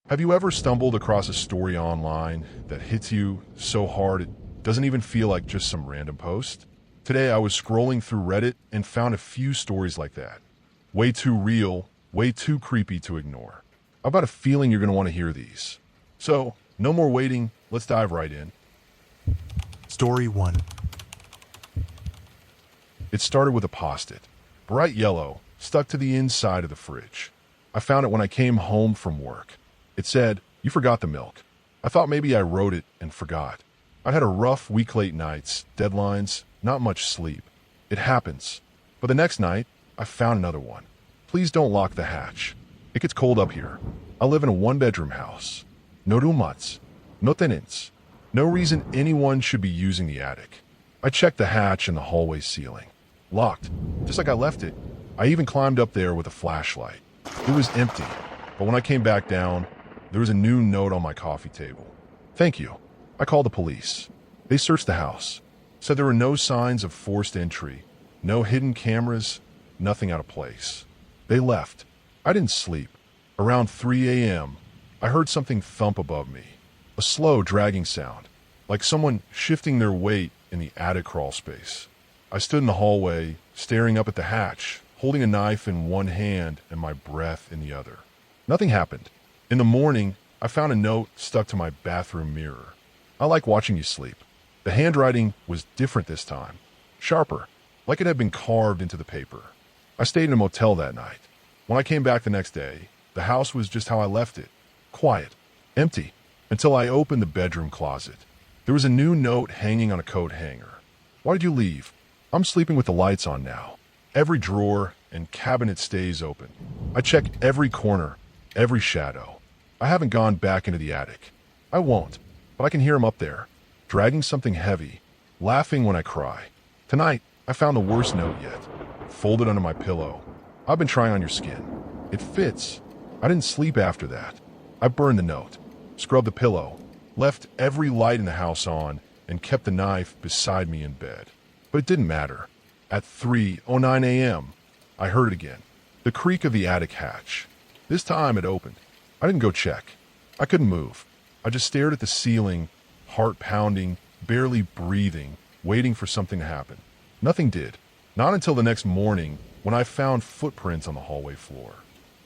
Have you ever stumbled across a story online that hits you so hard it doesn't even feel like just some random post? Today I was scrolling through Reddit and found a few stories like that. Way too real, way too creepy to ignore. I've got a feeling you're going to want to hear these. So, no more waiting, let's dive right in. Story 1. It started with a post-it, bright yellow, stuck to the inside of the fridge. I found it when I came home from work. It said, "You forgot the milk." I thought maybe I wrote it and forgot. I had a rough week, late nights, deadlines, not much sleep. It happens. But the next night, I found another one. "Please don't lock the hatch. It gets cold up here. I live in a one-bedroom house. No rumats. No tenants. No reason anyone should be using the attic." I checked the hatch and the hallway ceiling. Locked, just like I left it. I even climbed up there with a flashlight. It was empty, but when I came back down, there was a new note on my coffee table. "Thank you." I called the police. They searched the house. Said there were no signs of forced entry, no hidden cameras, nothing out of place. They left. I didn't sleep. Around 3 a.m., I heard something thump above me. A slow, dragging sound, like someone shifting their weight in the attic crawl space. I stood in the hallway, staring up at the hatch, holding a knife in one hand and my breath in the other. Nothing happened. In the morning, I found a note stuck to my bathroom mirror. "I like watching you sleep." The handwriting was different this time. Sharper, like it had been carved into the paper. I stayed in a motel that night. When I came back the next day, the house was just how I left it. Quiet. Empty. Until I opened the bedroom closet. There was a new note hanging on a coat hanger. "Why did you leave? I'm sleeping with the lights on now. Every drawer and cabinet stays open. I check every corner, every shadow. I haven't gone back into the attic. I won't, but I can hear him up there, dragging something heavy, laughing when I cry. Tonight, I found the worst note yet, folded under my pillow. I've been trying on your skin. It fits." I didn't sleep after that. I burned the note, scrubbed the pillow, left every light in the house on, and kept the knife beside me in bed. But it didn't matter. At 3:09 a.m., I heard it again. The creak of the attic hatch. This time it opened. I didn't go check. I couldn't move. I just stared at the ceiling, heart pounding, barely breathing, waiting for something to happen. Nothing did. Not until the next morning when I found footprints on the hallway floor.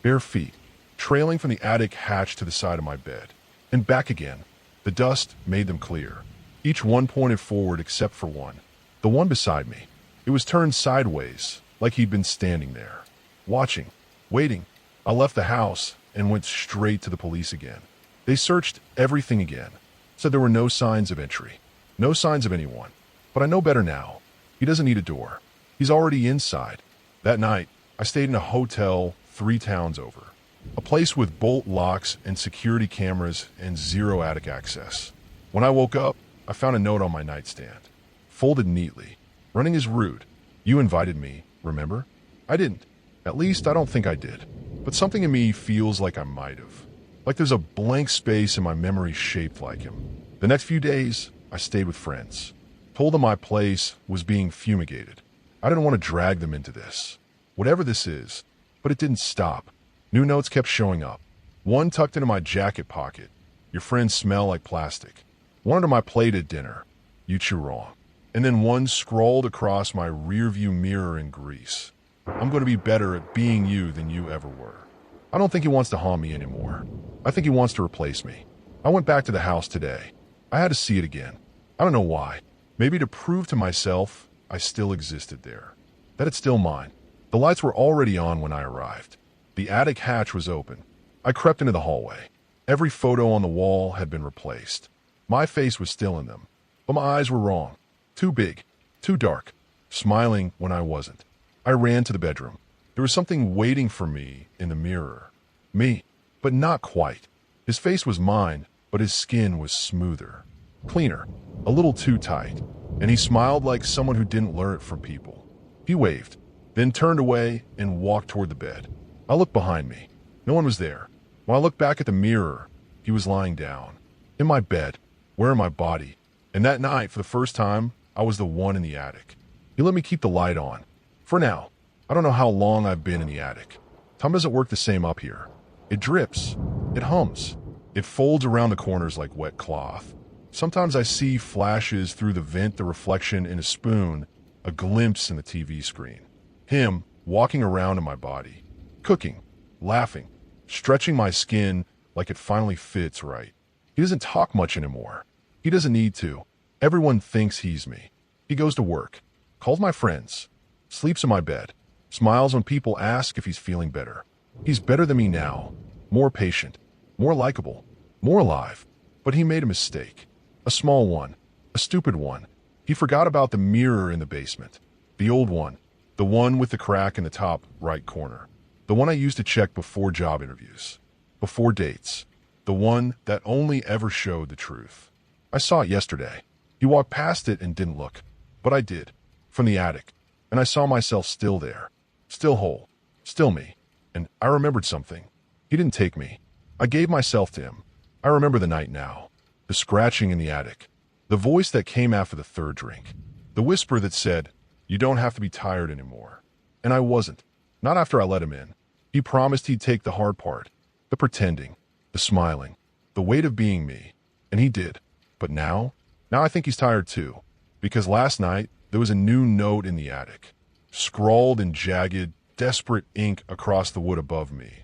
Bare feet, trailing from the attic hatch to the side of my bed. And back again. The dust made them clear. Each one pointed forward except for one. The one beside me. It was turned sideways, like he'd been standing there. Watching. Waiting. I left the house and went straight to the police again. They searched everything again. Said there were no signs of entry. No signs of anyone. But I know better now. He doesn't need a door. He's already inside. That night, I stayed in a hotel 3 towns over. A place with bolt locks and security cameras and zero attic access. When I woke up, I found a note on my nightstand. Folded neatly. "Running is rude. You invited me, remember?" I didn't. At least I don't think I did. But something in me feels like I might have. Like there's a blank space in my memory shaped like him. The next few days, I stayed with friends. Told them my place was being fumigated. I didn't want to drag them into this. Whatever this is. But it didn't stop. New notes kept showing up. One tucked into my jacket pocket. "Your friends smell like plastic." One under my plate at dinner. "You chew wrong." And then one scrawled across my rearview mirror in grease. "I'm going to be better at being you than you ever were." I don't think he wants to haunt me anymore. I think he wants to replace me. I went back to the house today. I had to see it again. I don't know why. Maybe to prove to myself I still existed there. That it's still mine. The lights were already on when I arrived. The attic hatch was open. I crept into the hallway. Every photo on the wall had been replaced. My face was still in them. But my eyes were wrong. Too big. Too dark. Smiling when I wasn't. I ran to the bedroom. There was something waiting for me in the mirror. Me, but not quite. His face was mine, but his skin was smoother. Cleaner. A little too tight. And he smiled like someone who didn't learn it from people. He waved, then turned away and walked toward the bed. I looked behind me. No one was there. When I looked back at the mirror, he was lying down. In my bed, wearing my body. And that night, for the first time, I was the one in the attic. He let me keep the light on. For now. I don't know how long I've been in the attic. Time doesn't work the same up here. It drips. It hums. It folds around the corners like wet cloth. Sometimes I see flashes through the vent, the reflection in a spoon, a glimpse in the TV screen. Him walking around in my body, cooking, laughing, stretching my skin like it finally fits right. He doesn't talk much anymore. He doesn't need to. Everyone thinks he's me. He goes to work, calls my friends, sleeps in my bed, smiles when people ask if he's feeling better. He's better than me now, more patient, more likable, more alive. But he made a mistake. A small one, a stupid one. He forgot about the mirror in the basement. The old one, the one with the crack in the top right corner. The one I used to check before job interviews, before dates. The one that only ever showed the truth. I saw it yesterday. He walked past it and didn't look. But I did, from the attic. And I saw myself still there. Still whole. Still me. And I remembered something. He didn't take me. I gave myself to him. I remember the night now. The scratching in the attic. The voice that came after the third drink. The whisper that said, "You don't have to be tired anymore." And I wasn't. Not after I let him in. He promised he'd take the hard part. The pretending. The smiling. The weight of being me. And he did. But now I think he's tired too. Because last night, there was a new note in the attic. Scrawled in jagged, desperate ink across the wood above me.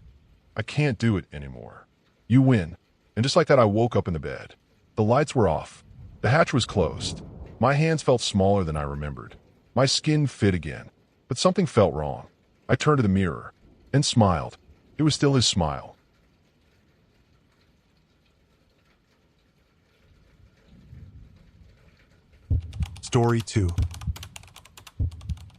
I can't do it anymore. You win. And just like that, I woke up in the bed. The lights were off. The hatch was closed. My hands felt smaller than I remembered. My skin fit again. But something felt wrong. I turned to the mirror and smiled. It was still his smile. Story 2.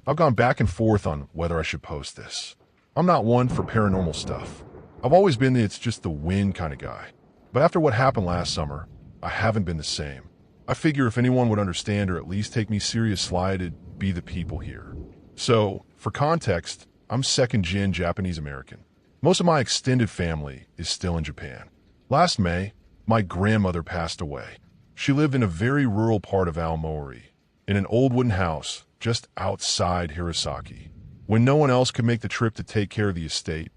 I've gone back and forth on whether I should post this. I'm not one for paranormal stuff. I've always been the it's just the wind kind of guy. But after what happened last summer, I haven't been the same. I figure if anyone would understand or at least take me seriously, it'd be the people here. So, for context, I'm second-gen Japanese American. Most of my extended family is still in Japan. Last May, my grandmother passed away. She lived in a very rural part of Aomori, in an old wooden house just outside Hirosaki. When no one else could make the trip to take care of the estate,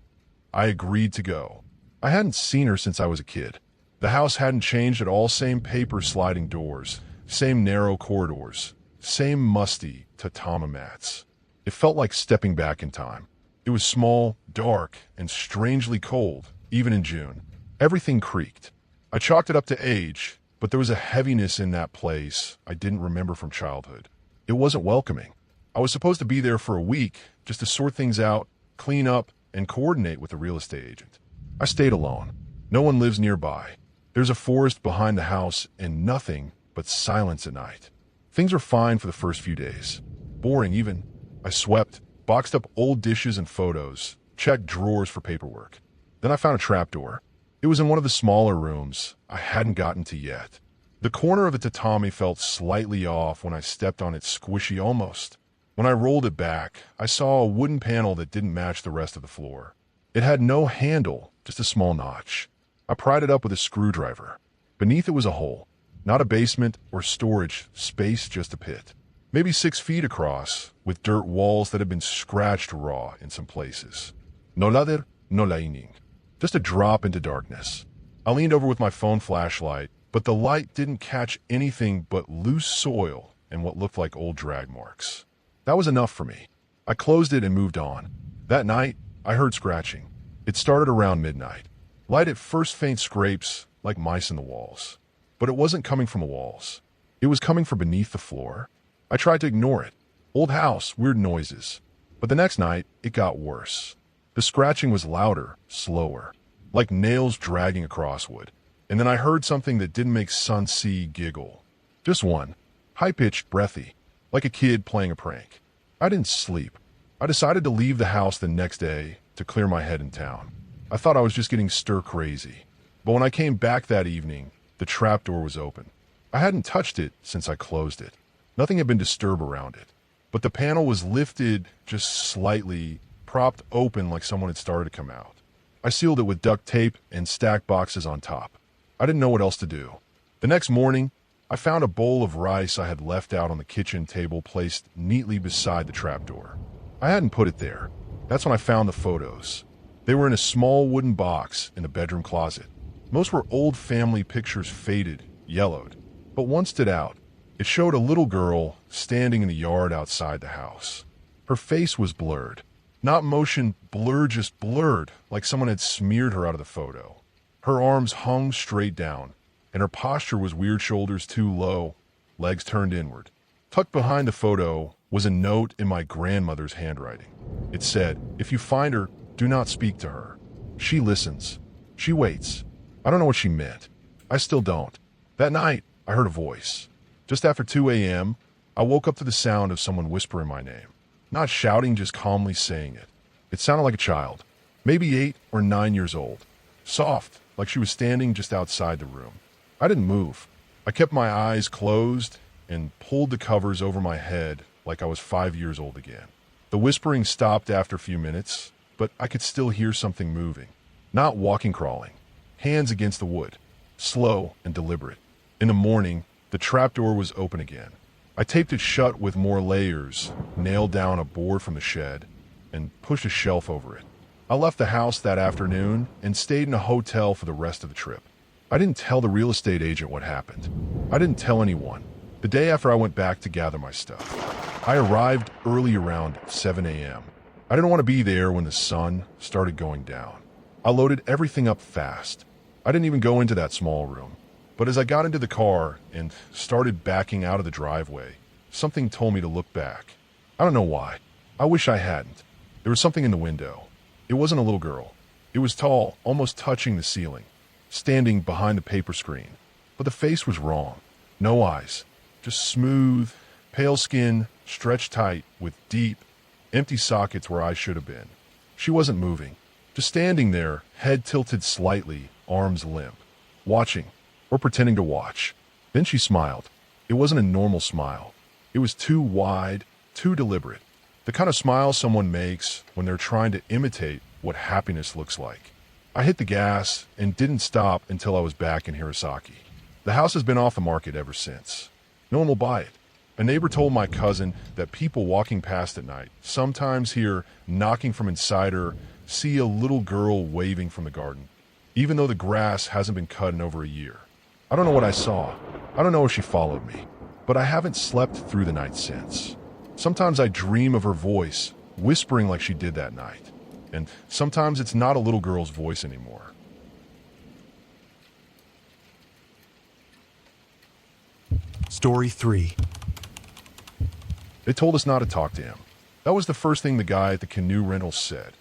I agreed to go. I hadn't seen her since I was a kid. The house hadn't changed at all, same paper sliding doors, same narrow corridors, same musty tatami mats. It felt like stepping back in time. It was small, dark, and strangely cold, even in June. Everything creaked. I chalked it up to age, but there was a heaviness in that place I didn't remember from childhood. It wasn't welcoming. I was supposed to be there for a week just to sort things out, clean up, and coordinate with the real estate agent. I stayed alone. No one lives nearby. There's a forest behind the house and nothing but silence at night. Things were fine for the first few days. Boring even. I swept, boxed up old dishes and photos, checked drawers for paperwork. Then I found a trapdoor. It was in one of the smaller rooms I hadn't gotten to yet. The corner of the tatami felt slightly off when I stepped on it, squishy almost. When I rolled it back, I saw a wooden panel that didn't match the rest of the floor. It had no handle, just a small notch. I pried it up with a screwdriver. Beneath it was a hole. Not a basement or storage space, just a pit. Maybe 6 feet across, with dirt walls that had been scratched raw in some places. No ladder, no lining. Just a drop into darkness. I leaned over with my phone flashlight, but the light didn't catch anything but loose soil and what looked like old drag marks. That was enough for me. I closed it and moved on. That night, I heard scratching. It started around midnight. Light at first faint scrapes, like mice in the walls. But it wasn't coming from the walls. It was coming from beneath the floor. I tried to ignore it. Old house, weird noises. But the next night, it got worse. The scratching was louder, slower, like nails dragging across wood. And then I heard something that didn't make Sun C giggle. Just one. High-pitched, breathy, like a kid playing a prank. I didn't sleep. I decided to leave the house the next day to clear my head in town. I thought I was just getting stir-crazy. But when I came back that evening, the trapdoor was open. I hadn't touched it since I closed it. Nothing had been disturbed around it. But the panel was lifted just slightly, propped open like someone had started to come out. I sealed it with duct tape and stacked boxes on top. I didn't know what else to do. The next morning, I found a bowl of rice I had left out on the kitchen table placed neatly beside the trapdoor. I hadn't put it there. That's when I found the photos. They were in a small wooden box in the bedroom closet. Most were old family pictures, faded, yellowed. But one stood out. It showed a little girl standing in the yard outside the house. Her face was blurred. Not motion blurred, just blurred, like someone had smeared her out of the photo. Her arms hung straight down, and her posture was weird, shoulders too low, legs turned inward. Tucked behind the photo was a note in my grandmother's handwriting. It said, "If you find her, do not speak to her. She listens. She waits." I don't know what she meant. I still don't. That night, I heard a voice. Just after 2 a.m., I woke up to the sound of someone whispering my name. Not shouting, just calmly saying it. It sounded like a child, maybe 8 or 9 years old. Soft, like she was standing just outside the room. I didn't move. I kept my eyes closed and pulled the covers over my head like I was 5 years old again. The whispering stopped after a few minutes, but I could still hear something moving. Not walking, crawling. Hands against the wood. Slow and deliberate. In the morning, the trapdoor was open again. I taped it shut with more layers, nailed down a board from the shed, and pushed a shelf over it. I left the house that afternoon and stayed in a hotel for the rest of the trip. I didn't tell the real estate agent what happened. I didn't tell anyone. The day after I went back to gather my stuff, I arrived early around 7 a.m. I didn't want to be there when the sun started going down. I loaded everything up fast. I didn't even go into that small room. But as I got into the car and started backing out of the driveway, something told me to look back. I don't know why. I wish I hadn't. There was something in the window. It wasn't a little girl. It was tall, almost touching the ceiling, standing behind the paper screen. But the face was wrong. No eyes. Just smooth, pale skin, stretched tight, with deep, empty sockets where eyes should have been. She wasn't moving. Just standing there, head tilted slightly, arms limp. Watching. Or pretending to watch. Then she smiled. It wasn't a normal smile. It was too wide, too deliberate. The kind of smile someone makes when they're trying to imitate what happiness looks like. I hit the gas and didn't stop until I was back in Hirosaki. The house has been off the market ever since. No one will buy it. A neighbor told my cousin that people walking past at night sometimes hear knocking from inside her, see a little girl waving from the garden, even though the grass hasn't been cut in over a year. I don't know what I saw. I don't know if she followed me. But I haven't slept through the night since. Sometimes I dream of her voice, whispering like she did that night. And sometimes it's not a little girl's voice anymore. Story 3. They told us not to talk to him. That was the first thing the guy at the canoe rental said.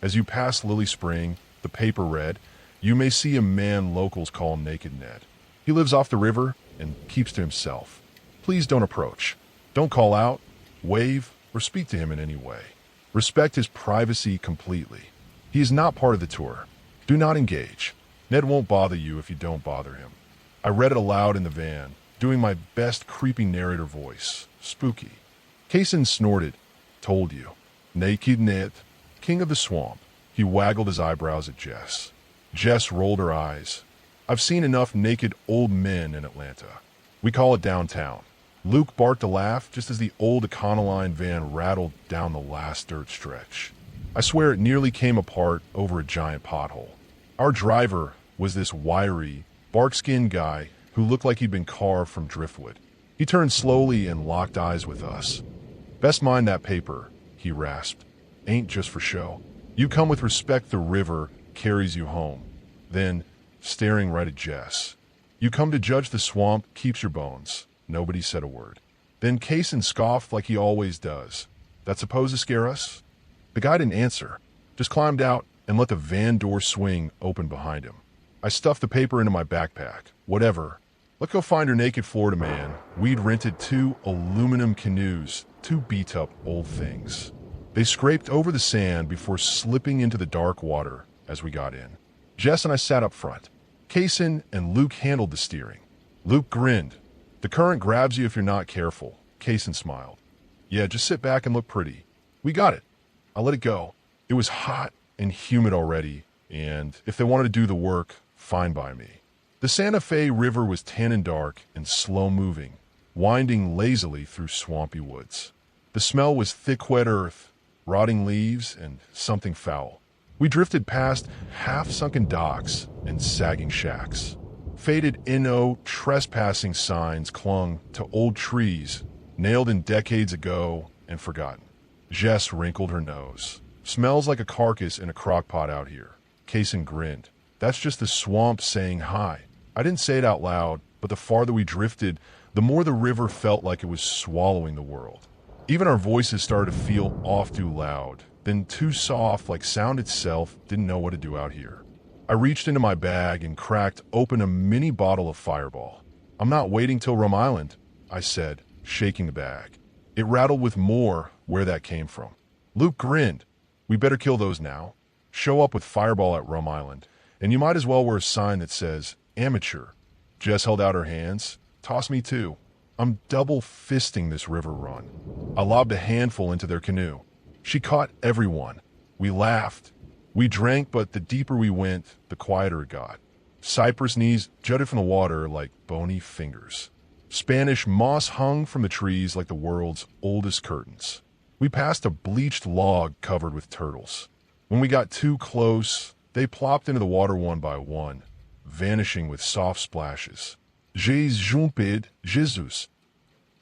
As you pass Lily Spring, the paper read, "You may see a man locals call Naked Ned. He lives off the river and keeps to himself. Please don't approach. Don't call out, wave, or speak to him in any way. Respect his privacy completely. He is not part of the tour. Do not engage. Ned won't bother you if you don't bother him." I read it aloud in the van, doing my best creepy narrator voice. Spooky. Kaysen snorted. "Told you. Naked Ned, king of the swamp." He waggled his eyebrows at Jess. Jess rolled her eyes. "I've seen enough naked old men in Atlanta. We call it downtown." Luke barked a laugh just as the old Econoline van rattled down the last dirt stretch. I swear it nearly came apart over a giant pothole. Our driver was this wiry, bark-skinned guy who looked like he'd been carved from driftwood. He turned slowly and locked eyes with us. "Best mind that paper," he rasped. "Ain't just for show. You come with respect, the river carries you home." Then, staring right at Jess, "You come to judge, the swamp keeps your bones." Nobody said a word. Then Kaysen scoffed like he always does. "That's supposed to scare us?" The guy didn't answer, just climbed out and let the van door swing open behind him. I stuffed the paper into my backpack. Whatever. Let's go find her naked Florida man. We'd rented 2 aluminum canoes, 2 beat-up old things. They scraped over the sand before slipping into the dark water as we got in. Jess and I sat up front. Kaysen and Luke handled the steering. Luke grinned. "The current grabs you if you're not careful." Kaysen smiled. "Yeah, just sit back and look pretty. We got it." I let it go. It was hot and humid already, and if they wanted to do the work, fine by me. The Santa Fe River was tan and dark and slow-moving, winding lazily through swampy woods. The smell was thick, wet earth, rotting leaves, and something foul. We drifted past half-sunken docks and sagging shacks. Faded no trespassing signs clung to old trees, nailed in decades ago and forgotten. Jess wrinkled her nose. Smells like a carcass in a crock pot out here. Kaysen grinned. That's just the swamp saying hi. I didn't say it out loud, but the farther we drifted, the more the river felt like it was swallowing the world. Even our voices started to feel off too loud, then too soft like sound itself didn't know what to do out here. I reached into my bag and cracked open a mini bottle of Fireball. I'm not waiting till Rum Island, I said, shaking the bag. It rattled with more where that came from. Luke grinned. We better kill those now. Show up with Fireball at Rum Island, and you might as well wear a sign that says, Amateur. Jess held out her hands. Toss me too. I'm double fisting this river run. I lobbed a handful into their canoe. She caught everyone. We laughed. We drank, but the deeper we went, the quieter it got. Cypress knees jutted from the water like bony fingers. Spanish moss hung from the trees like the world's oldest curtains. We passed a bleached log covered with turtles. When we got too close, they plopped into the water one by one, vanishing with soft splashes. J'ai jumped, Jesus.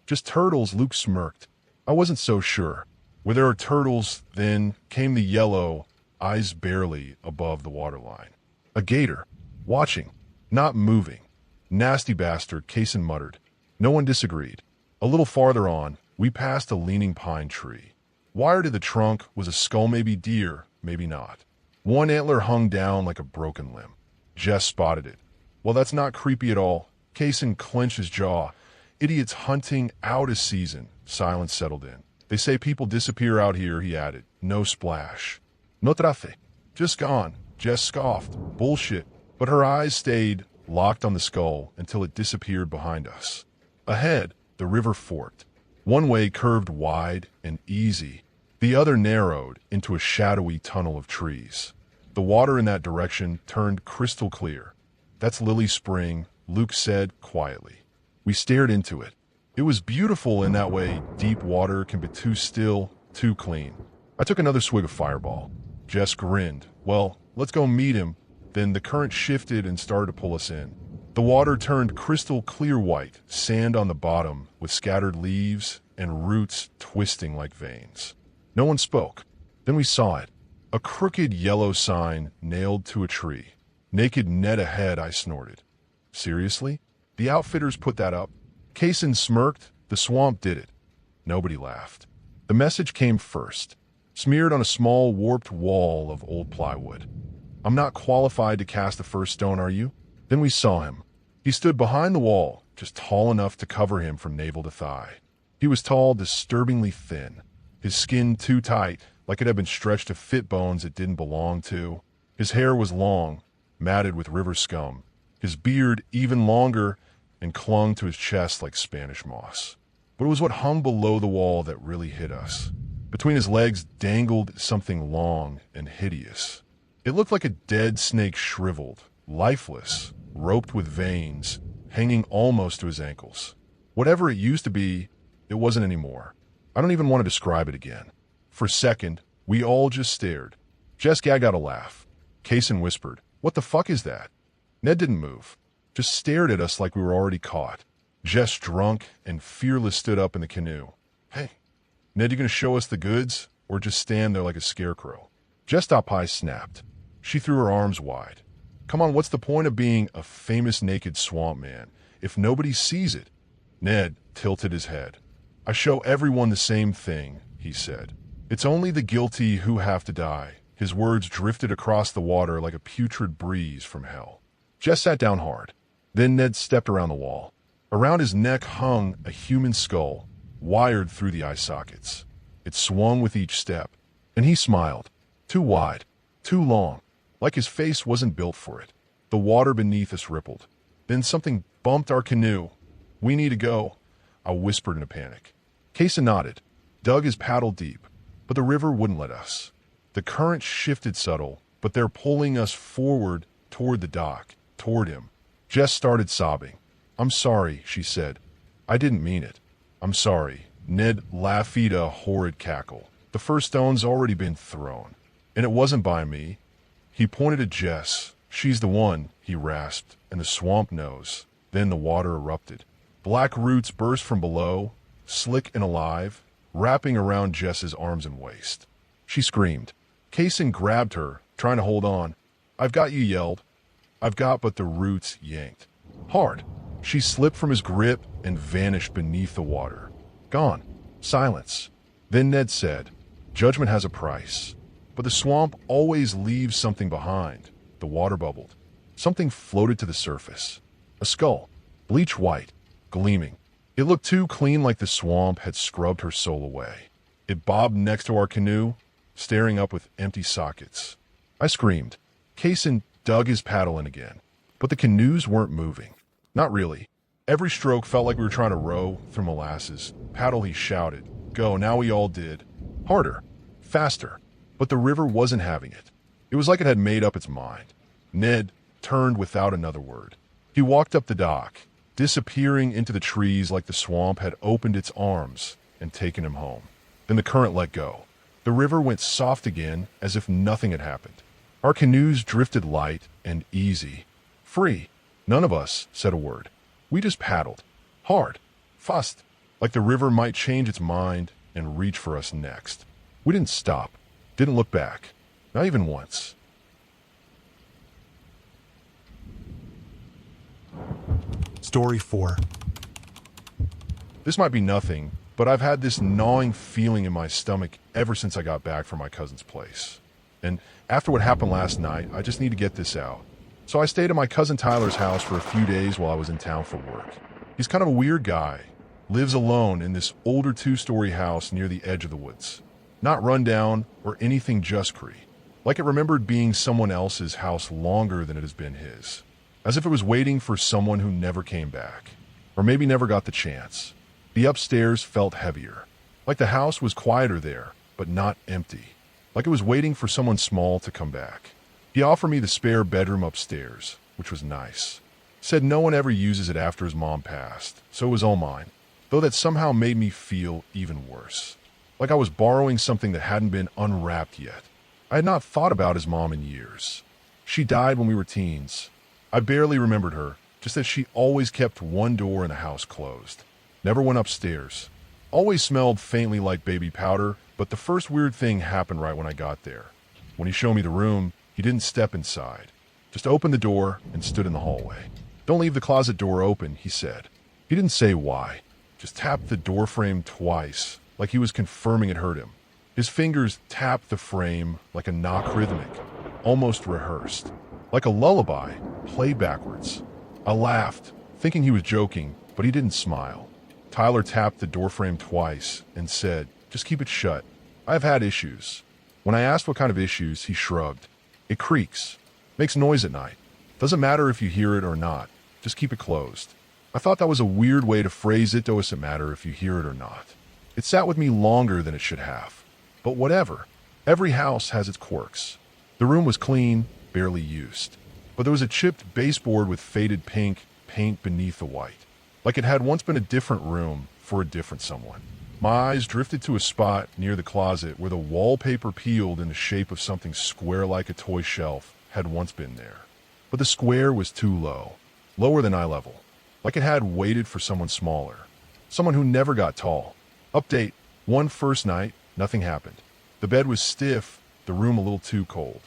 Just turtles, Luke smirked. I wasn't so sure. Where there are turtles, then came the yellow, eyes barely above the waterline. A gator, watching, not moving. Nasty bastard, Kaysen muttered. No one disagreed. A little farther on, we passed a leaning pine tree. Wired to the trunk was a skull, maybe deer, maybe not. One antler hung down like a broken limb. Jess spotted it. Well, that's not creepy at all. Kaysen clenched his jaw. Idiots hunting out of season. Silence settled in. They say people disappear out here, he added. No splash. No trafe. Just gone. Jess scoffed. Bullshit. But her eyes stayed locked on the skull until it disappeared behind us. Ahead, the river forked. One way curved wide and easy. The other narrowed into a shadowy tunnel of trees. The water in that direction turned crystal clear. That's Lily Spring, Luke said quietly. We stared into it. It was beautiful in that way deep water can be too still, too clean. I took another swig of Fireball. Jess grinned. Well, let's go meet him. Then the current shifted and started to pull us in. The water turned crystal clear white, sand on the bottom with scattered leaves and roots twisting like veins. No one spoke. Then we saw it. A crooked yellow sign nailed to a tree. Naked net ahead, I snorted. Seriously? The outfitters put that up? Kaysen smirked. The swamp did it. Nobody laughed. The message came first, smeared on a small warped wall of old plywood. I'm not qualified to cast the first stone, are you? Then we saw him. He stood behind the wall, just tall enough to cover him from navel to thigh. He was tall, disturbingly thin. His skin too tight, like it had been stretched to fit bones it didn't belong to. His hair was long, matted with river scum. His beard even longer and clung to his chest like Spanish moss. But it was what hung below the wall that really hit us. Between his legs dangled something long and hideous. It looked like a dead snake, shriveled, lifeless, roped with veins, hanging almost to his ankles. Whatever it used to be, it wasn't anymore. I don't even want to describe it again. For a second, we all just stared. Jess gagged out a laugh. Kaysen whispered, "What the fuck is that?" Ned didn't move, just stared at us like we were already caught. Jess, drunk and fearless, stood up in the canoe. "Hey, Ned, you gonna show us the goods, or just stand there like a scarecrow?" Jess' top eye snapped. She threw her arms wide. "Come on, what's the point of being a famous naked swamp man if nobody sees it?" Ned tilted his head. "I show everyone the same thing," he said. "It's only the guilty who have to die." His words drifted across the water like a putrid breeze from hell. Jess sat down hard. Then Ned stepped around the wall. Around his neck hung a human skull, wired through the eye sockets. It swung with each step, and he smiled. Too wide, too long, like his face wasn't built for it. The water beneath us rippled. Then something bumped our canoe. "We need to go," I whispered in a panic. Kaysen nodded, dug his paddle deep, but the river wouldn't let us. The current shifted subtle, but they're pulling us forward toward the dock, toward him. Jess started sobbing. "I'm sorry," she said. "I didn't mean it. I'm sorry." Ned laughed a horrid cackle. "The first stone's already been thrown. And it wasn't by me. He pointed at Jess. She's the one, he rasped, and the swamp knows. Then the water erupted. Black roots burst from below, slick and alive, wrapping around Jess's arms and waist. She screamed. Kaysen grabbed her, trying to hold on. I've got, you yelled. I've got, but the roots yanked. Hard. She slipped from his grip and vanished beneath the water. Gone. Silence. Then Ned said, Judgment has a price. But the swamp always leaves something behind. The water bubbled. Something floated to the surface. A skull. Bleach white. Gleaming. It looked too clean, like the swamp had scrubbed her soul away. It bobbed next to our canoe, staring up with empty sockets. I screamed. Kaysen dug his paddle in again. But the canoes weren't moving. Not really. Every stroke felt like we were trying to row through molasses. Paddle, he shouted. Go, now we all did. Harder. Faster. But the river wasn't having it. It was like it had made up its mind. Ned turned without another word. He walked up the dock, disappearing into the trees like the swamp had opened its arms and taken him home. Then the current let go. The river went soft again, as if nothing had happened. Our canoes drifted light and easy. Free. None of us said a word. We just paddled. Hard. Fast. Like the river might change its mind and reach for us next. We didn't stop. Didn't look back. Not even once. Story 4. This might be nothing, but I've had this gnawing feeling in my stomach ever since I got back from my cousin's place. And after what happened last night, I just need to get this out. So I stayed at my cousin Tyler's house for a few days while I was in town for work. He's kind of a weird guy. Lives alone in this older 2-story house near the edge of the woods. Not run down or anything, just creepy. Like it remembered being someone else's house longer than it has been his. As if it was waiting for someone who never came back. Or maybe never got the chance. The upstairs felt heavier. Like the house was quieter there, but not empty. Like it was waiting for someone small to come back. He offered me the spare bedroom upstairs, which was nice. Said no one ever uses it after his mom passed, so it was all mine. Though that somehow made me feel even worse. Like I was borrowing something that hadn't been unwrapped yet. I had not thought about his mom in years. She died when we were teens. I barely remembered her, just that she always kept one door in the house closed. Never went upstairs. Always smelled faintly like baby powder, but the first weird thing happened right when I got there. When he showed me the room, he didn't step inside. Just opened the door and stood in the hallway. Don't leave the closet door open, he said. He didn't say why. Just tapped the door frame twice, like he was confirming it hurt him. His fingers tapped the frame like a knock, rhythmic, almost rehearsed. Like a lullaby, played backwards. I laughed, thinking he was joking, but he didn't smile. Tyler tapped the doorframe twice and said, just keep it shut. I've had issues. When I asked what kind of issues, he shrugged. It creaks. Makes noise at night. Doesn't matter if you hear it or not. Just keep it closed. I thought that was a weird way to phrase it. Doesn't matter if you hear it or not. It sat with me longer than it should have. But whatever. Every house has its quirks. The room was clean, barely used. But there was a chipped baseboard with faded pink paint beneath the white. Like it had once been a different room for a different someone. My eyes drifted to a spot near the closet where the wallpaper peeled in the shape of something square like a toy shelf had once been there. But the square was too low. Lower than eye level. Like it had waited for someone smaller. Someone who never got tall. Update. One first night, nothing happened. The bed was stiff, the room a little too cold.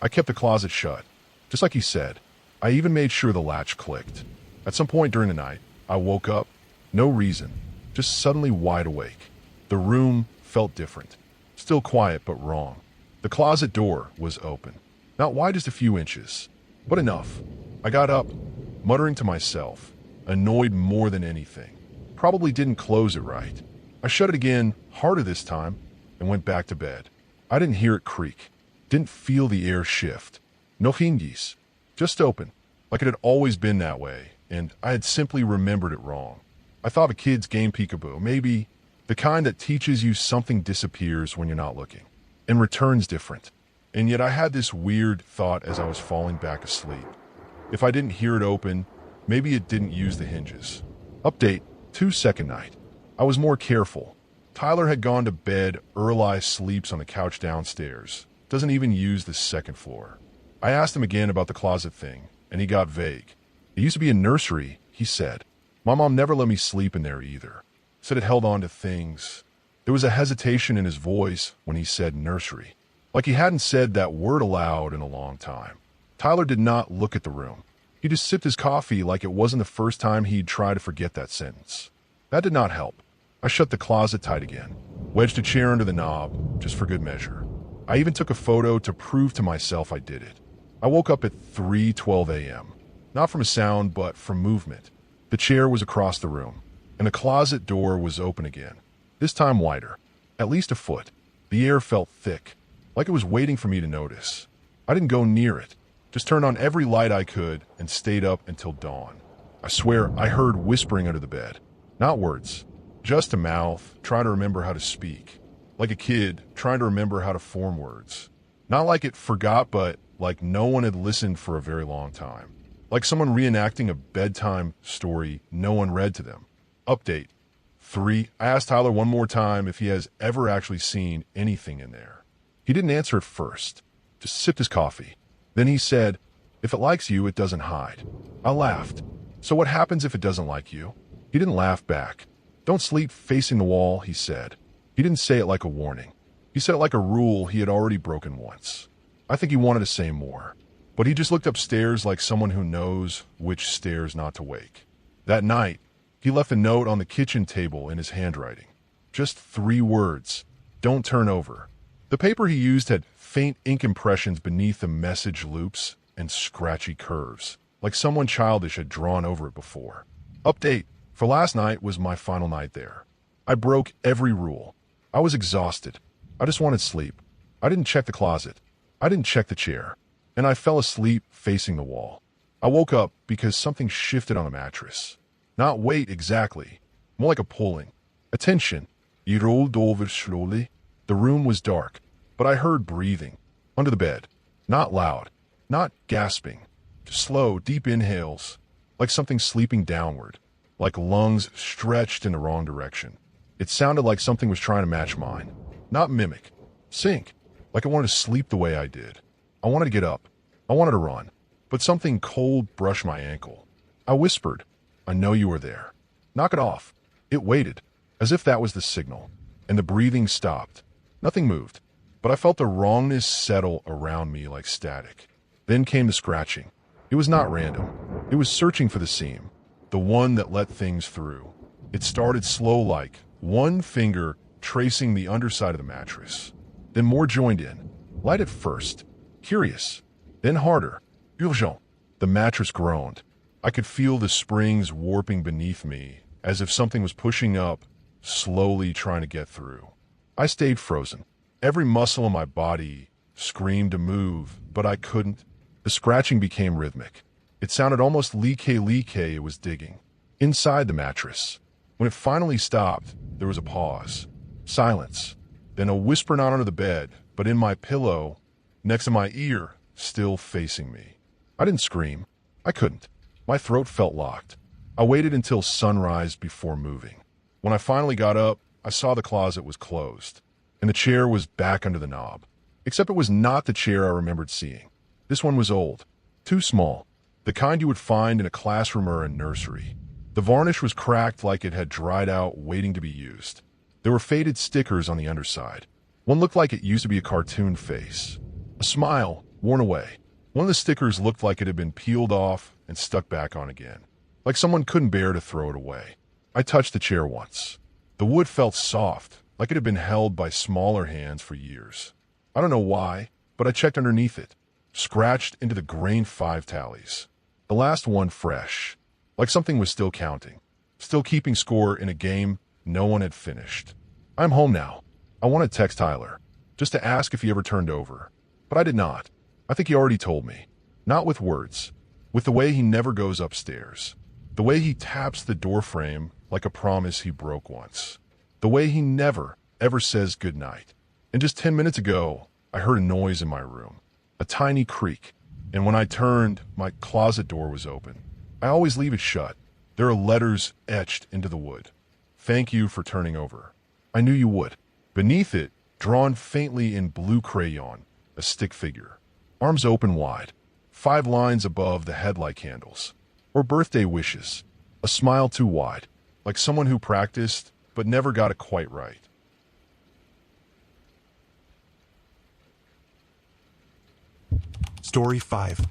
I kept the closet shut. Just like he said. I even made sure the latch clicked. At some point during the night, I woke up. No reason. Just suddenly wide awake. The room felt different. Still quiet, but wrong. The closet door was open. Not wide, just a few inches. But enough. I got up, muttering to myself, annoyed more than anything. Probably didn't close it right. I shut it again, harder this time, and went back to bed. I didn't hear it creak. Didn't feel the air shift. No hinges. Just open. Like it had always been that way, and I had simply remembered it wrong. I thought a kid's game peekaboo, maybe the kind that teaches you something disappears when you're not looking, and returns different. And yet I had this weird thought as I was falling back asleep. If I didn't hear it open, maybe it didn't use the hinges. Update, 2-second night. I was more careful. Tyler had gone to bed. Early sleeps on the couch downstairs. Doesn't even use the second floor. I asked him again about the closet thing, and he got vague. It used to be a nursery, he said. My mom never let me sleep in there either. Said it held on to things. There was a hesitation in his voice when he said nursery, like he hadn't said that word aloud in a long time. Tyler did not look at the room. He just sipped his coffee like it wasn't the first time he'd tried to forget that sentence. That did not help. I shut the closet tight again, wedged a chair under the knob, just for good measure. I even took a photo to prove to myself I did it. I woke up at 3:12 a.m., not from a sound, but from movement. The chair was across the room, and the closet door was open again, this time wider, at least a foot. The air felt thick, like it was waiting for me to notice. I didn't go near it, just turned on every light I could and stayed up until dawn. I swear I heard whispering under the bed. Not words, just a mouth trying to remember how to speak. Like a kid trying to remember how to form words. Not like it forgot, but like no one had listened for a very long time. Like someone reenacting a bedtime story no one read to them. Update. 3. I asked Tyler one more time if he has ever actually seen anything in there. He didn't answer at first, just sipped his coffee. Then he said, "If it likes you, it doesn't hide." I laughed. "So what happens if it doesn't like you?" He didn't laugh back. "Don't sleep facing the wall," he said. He didn't say it like a warning. He said it like a rule he had already broken once. I think he wanted to say more, but he just looked upstairs like someone who knows which stairs not to wake. That night, he left a note on the kitchen table in his handwriting. Just 3 words. "Don't turn over." The paper he used had faint ink impressions beneath the message loops and scratchy curves, like someone childish had drawn over it before. Update. For last night was my final night there. I broke every rule. I was exhausted. I just wanted sleep. I didn't check the closet. I didn't check the chair. And I fell asleep facing the wall. I woke up because something shifted on the mattress. Not weight exactly, more like a pulling. A tension. It rolled over slowly. The room was dark, but I heard breathing. Under the bed. Not loud. Not gasping. Just slow, deep inhales. Like something sleeping downward. Like lungs stretched in the wrong direction. It sounded like something was trying to match mine. Not mimic. Sync. Like I wanted to sleep the way I did. I wanted to get up. I wanted to run. But something cold brushed my ankle. I whispered, "I know you were there." "Knock it off." It waited, as if that was the signal. And the breathing stopped. Nothing moved. But I felt the wrongness settle around me like static. Then came the scratching. It was not random. It was searching for the seam. The one that let things through. It started slow like one finger tracing the underside of the mattress. Then more joined in. Light at first. Curious. Then harder. Urgent. The mattress groaned. I could feel the springs warping beneath me, as if something was pushing up, slowly trying to get through. I stayed frozen. Every muscle in my body screamed to move, but I couldn't. The scratching became rhythmic. It sounded almost like it was digging. Inside the mattress. When it finally stopped, there was a pause. Silence. Then a whisper not under the bed, but in my pillow, next to my ear, still facing me. I didn't scream. I couldn't. My throat felt locked. I waited until sunrise before moving. When I finally got up, I saw the closet was closed, and the chair was back under the knob. Except it was not the chair I remembered seeing. This one was old. Too small. The kind you would find in a classroom or a nursery. The varnish was cracked like it had dried out, waiting to be used. There were faded stickers on the underside. One looked like it used to be a cartoon face. A smile, worn away. One of the stickers looked like it had been peeled off and stuck back on again. Like someone couldn't bear to throw it away. I touched the chair once. The wood felt soft, like it had been held by smaller hands for years. I don't know why, but I checked underneath it. Scratched into the grain 5 tallies. The last one fresh. Like something was still counting. Still keeping score in a game no one had finished. I'm home now. I want to text Tyler, just to ask if he ever turned over. But I did not. I think he already told me. Not with words. With the way he never goes upstairs. The way he taps the doorframe like a promise he broke once. The way he never, ever says goodnight. And just 10 minutes ago, I heard a noise in my room. A tiny creak. And when I turned, my closet door was open. I always leave it shut. There are letters etched into the wood. "Thank you for turning over." I knew you would. Beneath it, drawn faintly in blue crayon, a stick figure. arms open wide, 5 lines above the headlight candles. Or birthday wishes, a smile too wide, like someone who practiced but never got it quite right. Story 5.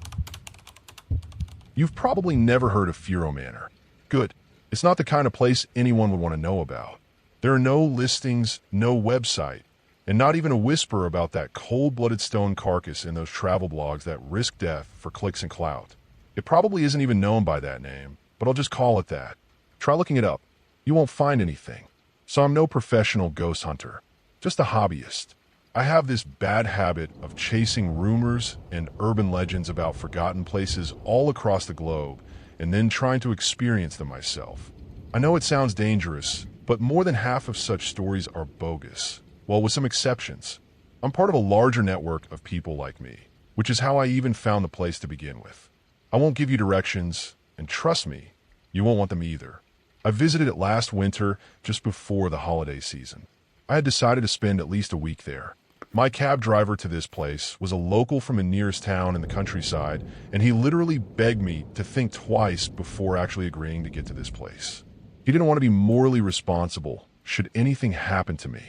You've probably never heard of Furo Manor. Good. It's not the kind of place anyone would want to know about. There are no listings, no website, and not even a whisper about that cold-blooded stone carcass in those travel blogs that risk death for clicks and clout. It probably isn't even known by that name, but I'll just call it that. Try looking it up. You won't find anything. So I'm no professional ghost hunter, just a hobbyist. I have this bad habit of chasing rumors and urban legends about forgotten places all across the globe and then trying to experience them myself. I know it sounds dangerous, but more than half of such stories are bogus. Well, with some exceptions. I'm part of a larger network of people like me, which is how I even found the place to begin with. I won't give you directions, and trust me, you won't want them either. I visited it last winter, just before the holiday season. I had decided to spend at least a week there. My cab driver to this place was a local from the nearest town in the countryside, and he literally begged me to think twice before actually agreeing to get to this place. He didn't want to be morally responsible should anything happen to me.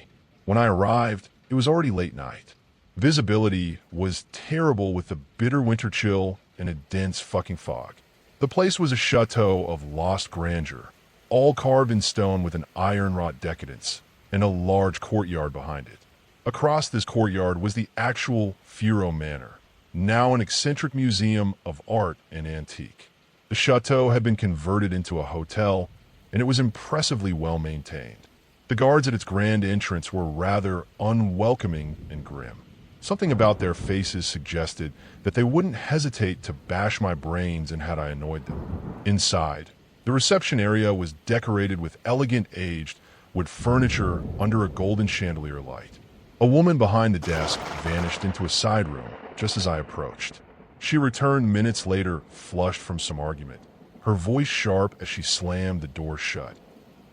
When I arrived, it was already late night. Visibility was terrible with the bitter winter chill and a dense fucking fog. The place was a chateau of lost grandeur, all carved in stone with an iron-wrought decadence, and a large courtyard behind it. Across this courtyard was the actual Furo Manor, now an eccentric museum of art and antique. The chateau had been converted into a hotel, and it was impressively well maintained. The guards at its grand entrance were rather unwelcoming and grim. Something about their faces suggested that they wouldn't hesitate to bash my brains in had I annoyed them. Inside, the reception area was decorated with elegant aged wood furniture under a golden chandelier light. A woman behind the desk vanished into a side room just as I approached. She returned minutes later, flushed from some argument, her voice sharp as she slammed the door shut.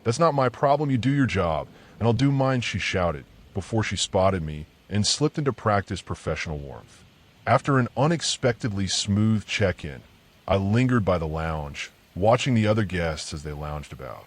"That's not my problem, you do your job, and I'll do mine," she shouted, before she spotted me and slipped into practice professional warmth. After an unexpectedly smooth check-in, I lingered by the lounge, watching the other guests as they lounged about.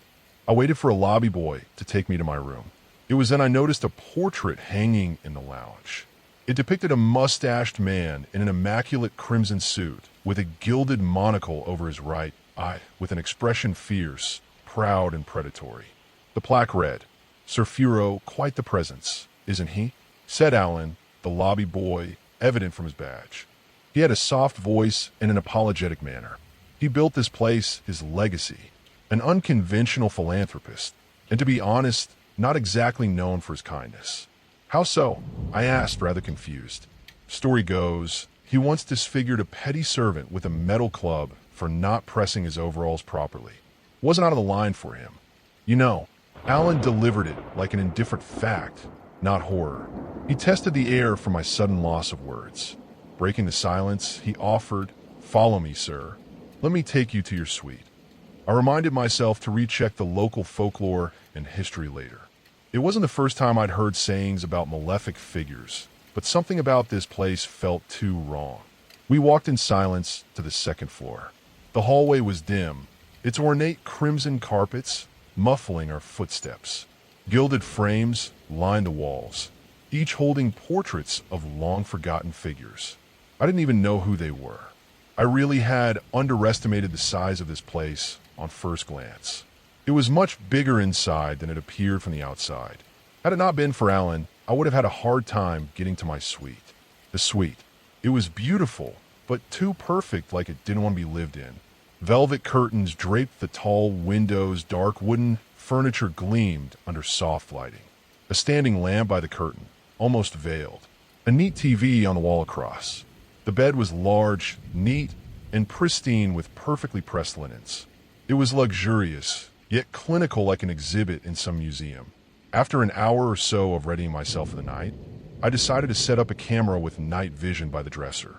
I waited for a lobby boy to take me to my room. It was then I noticed a portrait hanging in the lounge. It depicted a mustached man in an immaculate crimson suit with a gilded monocle over his right eye, with an expression fierce, proud, and predatory. The plaque read, "Sir Furo, quite the presence, isn't he?" said Alan, the lobby boy, evident from his badge. He had a soft voice and an apologetic manner. He built this place his legacy, an unconventional philanthropist, and to be honest, not exactly known for his kindness. "How so?" I asked, rather confused. Story goes, he once disfigured a petty servant with a metal club for not pressing his overalls properly. Wasn't out of the line for him. You know, Alan delivered it like an indifferent fact, not horror. He tested the air for my sudden loss of words. Breaking the silence, he offered, "Follow me, sir. Let me take you to your suite." I reminded myself to recheck the local folklore and history later. It wasn't the first time I'd heard sayings about malefic figures, but something about this place felt too wrong. We walked in silence to the second floor. The hallway was dim, its ornate crimson carpets muffling our footsteps. Gilded frames lined the walls, each holding portraits of long-forgotten figures. I didn't even know who they were. I really had underestimated the size of this place on first glance. It was much bigger inside than it appeared from the outside. Had it not been for Alan, I would have had a hard time getting to my suite. The suite. It was beautiful, but too perfect, like it didn't want to be lived in. Velvet curtains draped the tall windows, dark wooden furniture gleamed under soft lighting. A standing lamp by the curtain, almost veiled. A neat TV on the wall across. The bed was large, neat, and pristine with perfectly pressed linens. It was luxurious, yet clinical like an exhibit in some museum. After an hour or so of readying myself for the night, I decided to set up a camera with night vision by the dresser.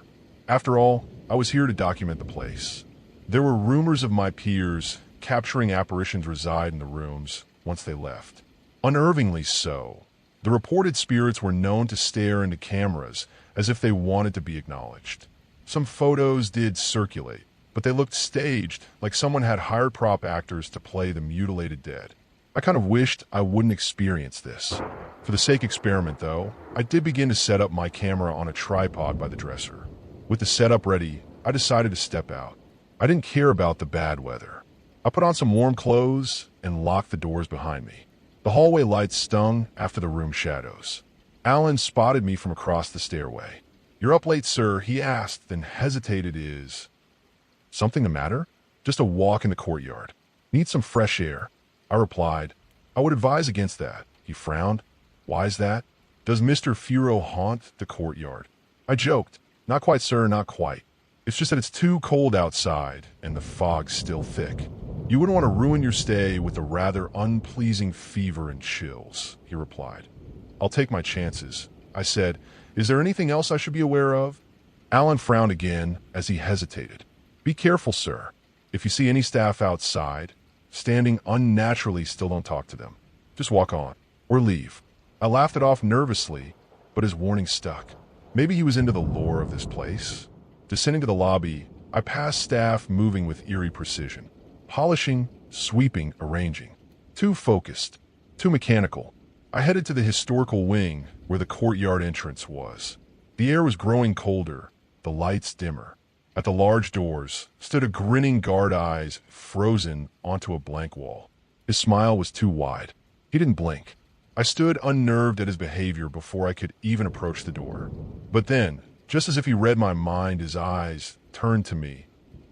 After all, I was here to document the place. There were rumors of my peers capturing apparitions reside in the rooms once they left. Unnervingly so. The reported spirits were known to stare into cameras, as if they wanted to be acknowledged. Some photos did circulate, but they looked staged, like someone had hired prop actors to play the mutilated dead. I kind of wished I wouldn't experience this. For the sake experiment, though, I did begin to set up my camera on a tripod by the dresser. With the setup ready, I decided to step out. I didn't care about the bad weather. I put on some warm clothes and locked the doors behind me. The hallway lights stung after the room shadows. Alan spotted me from across the stairway. "You're up late, sir," he asked, then hesitated. "Is something the matter?" "Just a walk in the courtyard. Need some fresh air," I replied. "I would advise against that." He frowned. "Why's that?" "Does Mr. Furo haunt the courtyard?" I joked. "Not quite, sir, not quite. It's just that it's too cold outside and the fog's still thick. You wouldn't want to ruin your stay with the rather unpleasing fever and chills," he replied. "I'll take my chances," I said. "Is there anything else I should be aware of?" Alan frowned again as he hesitated. "Be careful, sir. If you see any staff outside, standing unnaturally still, don't talk to them. Just walk on, or leave." I laughed it off nervously, but his warning stuck. Maybe he was into the lore of this place. Descending to the lobby, I passed staff moving with eerie precision. Polishing, sweeping, arranging. Too focused, too mechanical. I headed to the historical wing where the courtyard entrance was. The air was growing colder, the lights dimmer. At the large doors stood a grinning guard, eyes frozen onto a blank wall. His smile was too wide. He didn't blink. I stood unnerved at his behavior before I could even approach the door. But then, just as if he read my mind, his eyes turned to me,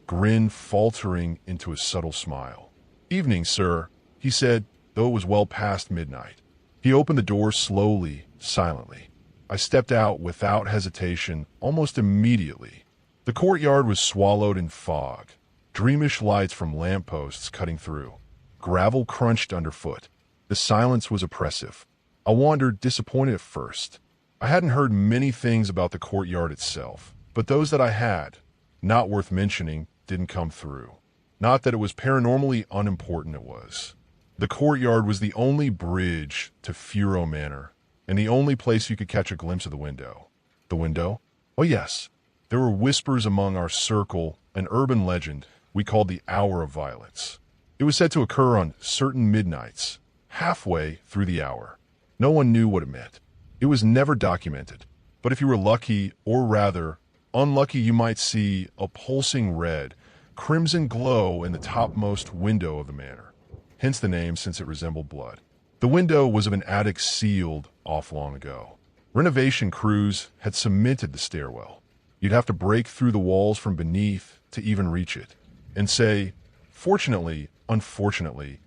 grin faltering into a subtle smile. "Evening, sir," he said, though it was well past midnight. He opened the door slowly, silently. I stepped out without hesitation almost immediately. The courtyard was swallowed in fog, dreamish lights from lampposts cutting through. Gravel crunched underfoot. The silence was oppressive. I wandered, disappointed at first. I hadn't heard many things about the courtyard itself, but those that I had, not worth mentioning, didn't come through. Not that it was paranormally unimportant, it was. The courtyard was the only bridge to Furo Manor, and the only place you could catch a glimpse of the window. The window? Oh yes. There were whispers among our circle, an urban legend we called the Hour of Violence. It was said to occur on certain midnights, halfway through the hour. No one knew what it meant. It was never documented. But if you were lucky, or rather, unlucky, you might see a pulsing red, crimson glow in the topmost window of the manor. Hence the name, since it resembled blood. The window was of an attic sealed off long ago. Renovation crews had cemented the stairwell. You'd have to break through the walls from beneath to even reach it. And say, fortunately, unfortunately,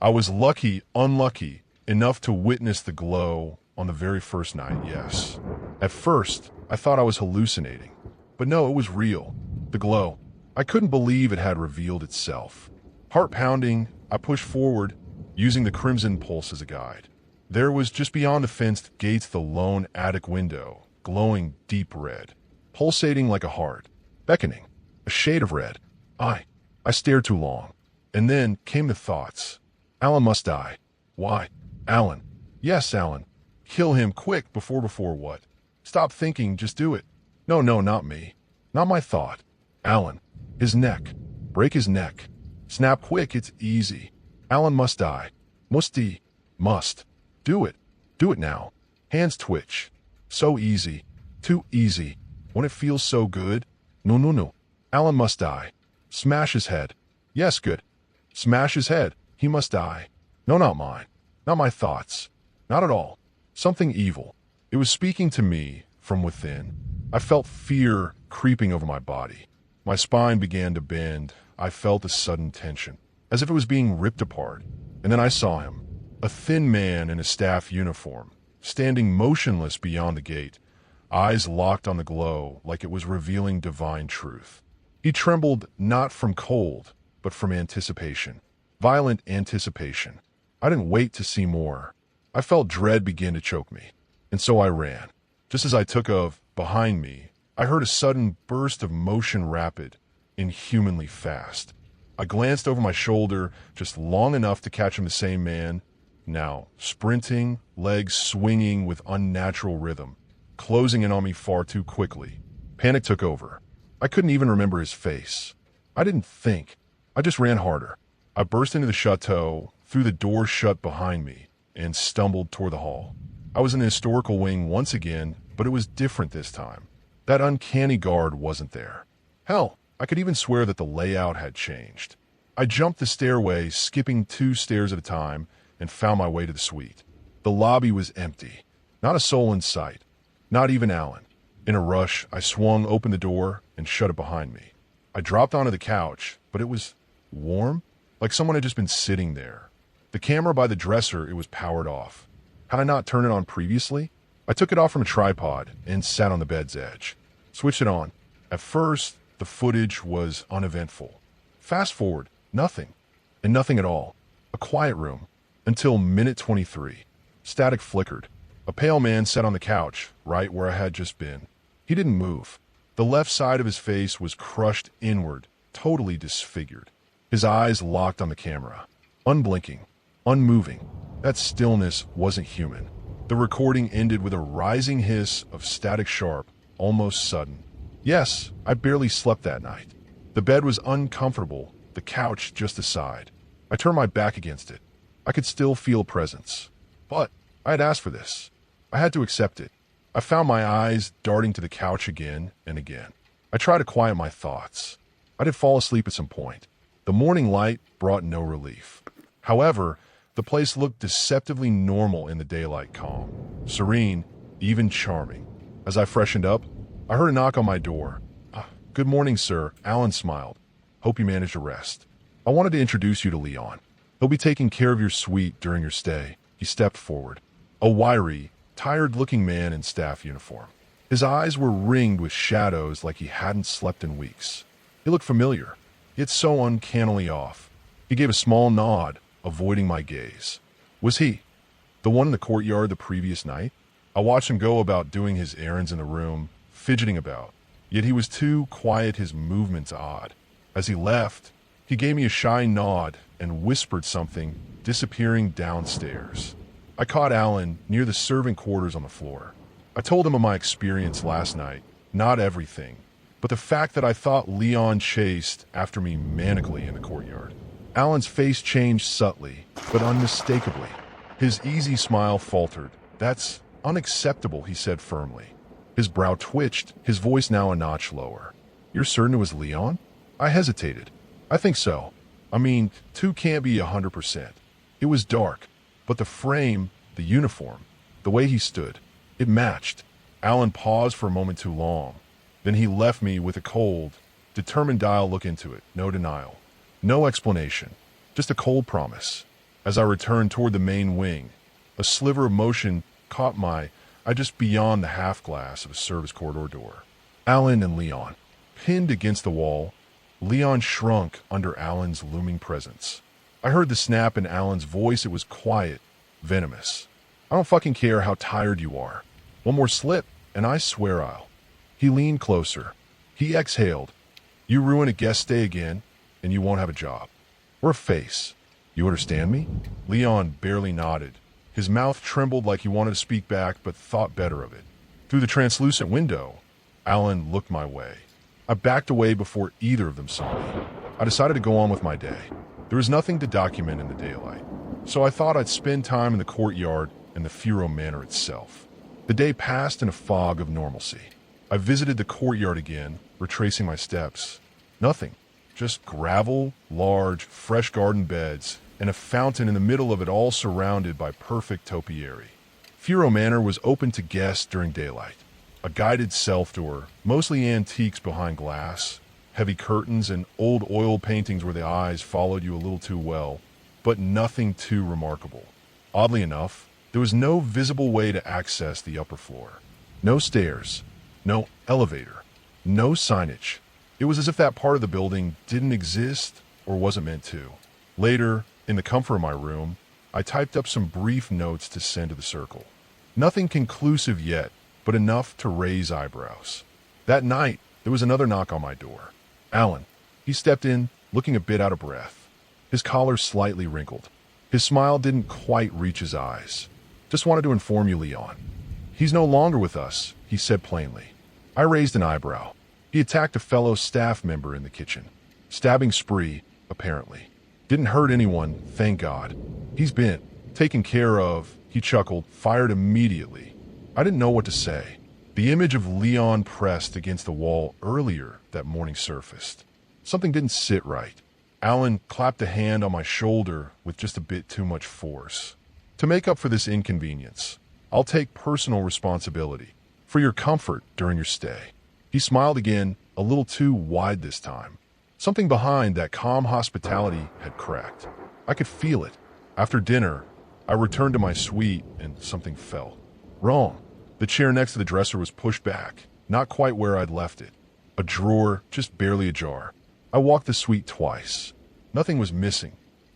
I was lucky, unlucky, enough to witness the glow on the very first night, yes. At first, I thought I was hallucinating. But no, it was real. The glow. I couldn't believe it had revealed itself. Heart pounding, I pushed forward, using the crimson pulse as a guide. There was, just beyond the fenced gates, the lone attic window, glowing deep red, pulsating like a heart, beckoning, a shade of red. I stared too long. And then came the thoughts. Alan must die. Why? Alan. Yes, Alan. Kill him quick before what? Stop thinking, just do it. No, not me. Not my thought. Alan. His neck. Break his neck. Snap quick, it's easy. Alan must die. Must. Do it. Do it now. Hands twitch. So easy. Too easy. When it feels so good. No. Alan must die. Smash his head. Yes, good. Smash his head. He must die. No, not mine. Not my thoughts. Not at all. Something evil. It was speaking to me from within. I felt fear creeping over my body. My spine began to bend. I felt a sudden tension, as if it was being ripped apart. And then I saw him, a thin man in a staff uniform, standing motionless beyond the gate, eyes locked on the glow like it was revealing divine truth. He trembled not from cold, but from anticipation. Violent anticipation. I didn't wait to see more. I felt dread begin to choke me, and so I ran. Just as I took off, behind me, I heard a sudden burst of motion, rapid, inhumanly fast. I glanced over my shoulder just long enough to catch him, the same man, now sprinting, legs swinging with unnatural rhythm. closing in on me far too quickly. Panic took over. I couldn't even remember his face. I didn't think. I just ran harder. I burst into the chateau, threw the door shut behind me, and stumbled toward the hall. I was in the historical wing once again, but it was different this time. That uncanny guard wasn't there. Hell, I could even swear that the layout had changed. I jumped the stairway, skipping 2 stairs at a time, and found my way to the suite. The lobby was empty. Not a soul in sight. Not even Alan. In a rush, I swung open the door and shut it behind me. I dropped onto the couch, but it was warm, like someone had just been sitting there. The camera by the dresser, it was powered off. Had I not turned it on previously? I took it off from a tripod and sat on the bed's edge. Switched it on. At first, the footage was uneventful. Fast forward, nothing. And nothing at all. A quiet room. Until minute 23. Static flickered. A pale man sat on the couch, right where I had just been. He didn't move. The left side of his face was crushed inward, totally disfigured. His eyes locked on the camera. Unblinking. Unmoving. That stillness wasn't human. The recording ended with a rising hiss of static sharp, almost sudden. Yes, I barely slept that night. The bed was uncomfortable, the couch just aside. I turned my back against it. I could still feel a presence. But I had asked for this. I had to accept it. I found my eyes darting to the couch again and again. I tried to quiet my thoughts. I did fall asleep at some point. The morning light brought no relief. However, the place looked deceptively normal in the daylight calm. Serene, even charming. As I freshened up, I heard a knock on my door. Good morning, sir. Alan smiled. Hope you managed to rest. I wanted to introduce you to Leon. He'll be taking care of your suite during your stay. He stepped forward. A wiry, tired-looking man in staff uniform. His eyes were ringed with shadows like he hadn't slept in weeks. He looked familiar, yet so uncannily off. He gave a small nod, avoiding my gaze. Was he the one in the courtyard the previous night? I watched him go about doing his errands in the room, fidgeting about. Yet he was too quiet, his movements odd. As he left, he gave me a shy nod and whispered something, disappearing downstairs. I caught Alan near the servant quarters on the floor. I told him of my experience last night, not everything, but the fact that I thought Leon chased after me manically in the courtyard. Alan's face changed subtly, but unmistakably. His easy smile faltered. That's unacceptable, he said firmly. His brow twitched, his voice now a notch lower. You're certain it was Leon? I hesitated. I think so. I mean, 2 can't be 100%. It was dark, but the frame, the uniform, the way he stood, it matched. Alan paused for a moment too long. Then he left me with a cold, determined I'll look into it, no denial. No explanation, just a cold promise. As I returned toward the main wing, a sliver of motion caught my eye just beyond the half-glass of a service corridor door. Alan and Leon, pinned against the wall. Leon shrunk under Alan's looming presence. I heard the snap in Alan's voice. It was quiet, venomous. I don't fucking care how tired you are. One more slip, and I swear I'll. He leaned closer. He exhaled. You ruin a guest stay again, and you won't have a job. Or a face. You understand me? Leon barely nodded. His mouth trembled like he wanted to speak back, but thought better of it. Through the translucent window, Alan looked my way. I backed away before either of them saw me. I decided to go on with my day. There was nothing to document in the daylight, so I thought I'd spend time in the courtyard and the Furo Manor itself. The day passed in a fog of normalcy. I visited the courtyard again, retracing my steps. Nothing. Just gravel, large, fresh garden beds, and a fountain in the middle of it, all surrounded by perfect topiary. Furo Manor was open to guests during daylight. A guided self-door, mostly antiques behind glass, heavy curtains and old oil paintings where the eyes followed you a little too well, but nothing too remarkable. Oddly enough, there was no visible way to access the upper floor. No stairs, no elevator, no signage. It was as if that part of the building didn't exist or wasn't meant to. Later, in the comfort of my room, I typed up some brief notes to send to the circle. Nothing conclusive yet, but enough to raise eyebrows. That night, there was another knock on my door. Alan. He stepped in, looking a bit out of breath. His collar slightly wrinkled. His smile didn't quite reach his eyes. Just wanted to inform you, Leon. He's no longer with us. he said plainly. I raised an eyebrow. He attacked a fellow staff member in the kitchen. Stabbing spree, apparently. Didn't hurt anyone, thank God. He's been taken care of, he chuckled, fired immediately. I didn't know what to say. The image of Leon pressed against the wall earlier that morning surfaced. Something didn't sit right. Alan clapped a hand on my shoulder with just a bit too much force. To make up for this inconvenience, I'll take personal responsibility for your comfort during your stay. He smiled again, a little too wide this time. Something behind that calm hospitality had cracked. I could feel it. After dinner, I returned to my suite and something fell. Wrong. The chair next to the dresser was pushed back, not quite where I'd left it. A drawer, just barely ajar. I walked the suite twice. Nothing was missing,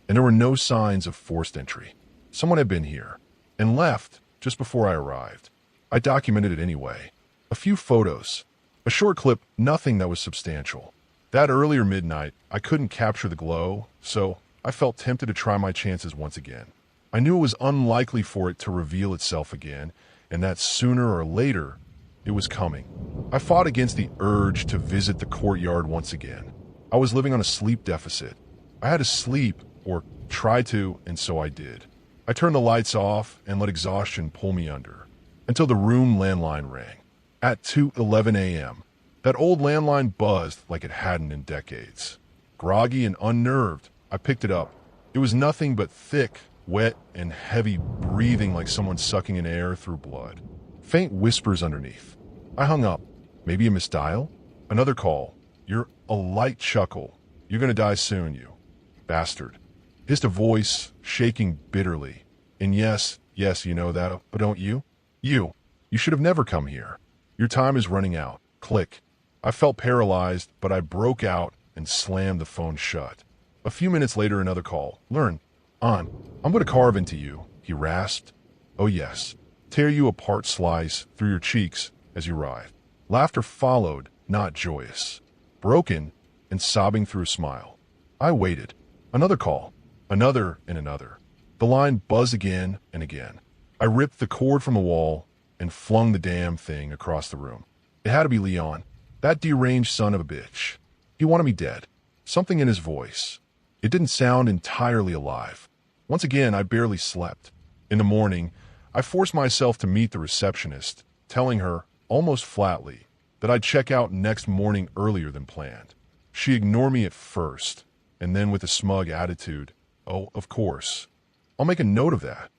and there were no signs of forced entry. Someone had been here, and left just before I arrived. I documented it anyway. A few photos. A short clip, nothing that was substantial. That earlier midnight, I couldn't capture the glow, so I felt tempted to try my chances once again. I knew it was unlikely for it to reveal itself again, and that sooner or later, it was coming. I fought against the urge to visit the courtyard once again. I was living on a sleep deficit. I had to sleep, or try to, and so I did. I turned the lights off and let exhaustion pull me under, until the room landline rang. At 2:11 a.m., that old landline buzzed like it hadn't in decades. Groggy and unnerved, I picked it up. It was nothing but thick, wet, and heavy breathing like someone sucking in air through blood. Faint whispers underneath. I hung up. Maybe a misdial? Another call. You're a light chuckle. You're gonna die soon, you bastard. Hissed a voice, shaking bitterly. And yes, you know that, but don't you? You should have never come here. Your time is running out. Click. I felt paralyzed, but I broke out and slammed the phone shut. A few minutes later, another call. Learn. On. I'm going to carve into you, he rasped. Oh yes. Tear you apart slice through your cheeks as you writhed. Laughter followed, not joyous. Broken and sobbing through a smile. I waited. Another call. Another and another. The line buzzed again and again. I ripped the cord from the wall and flung the damn thing across the room. It had to be Leon. That deranged son of a bitch. He wanted me dead. Something in his voice. It didn't sound entirely alive. Once again, I barely slept. In the morning, I forced myself to meet the receptionist, telling her, almost flatly, that I'd check out next morning earlier than planned. She ignored me at first, and then with a smug attitude, oh, of course. I'll make a note of that.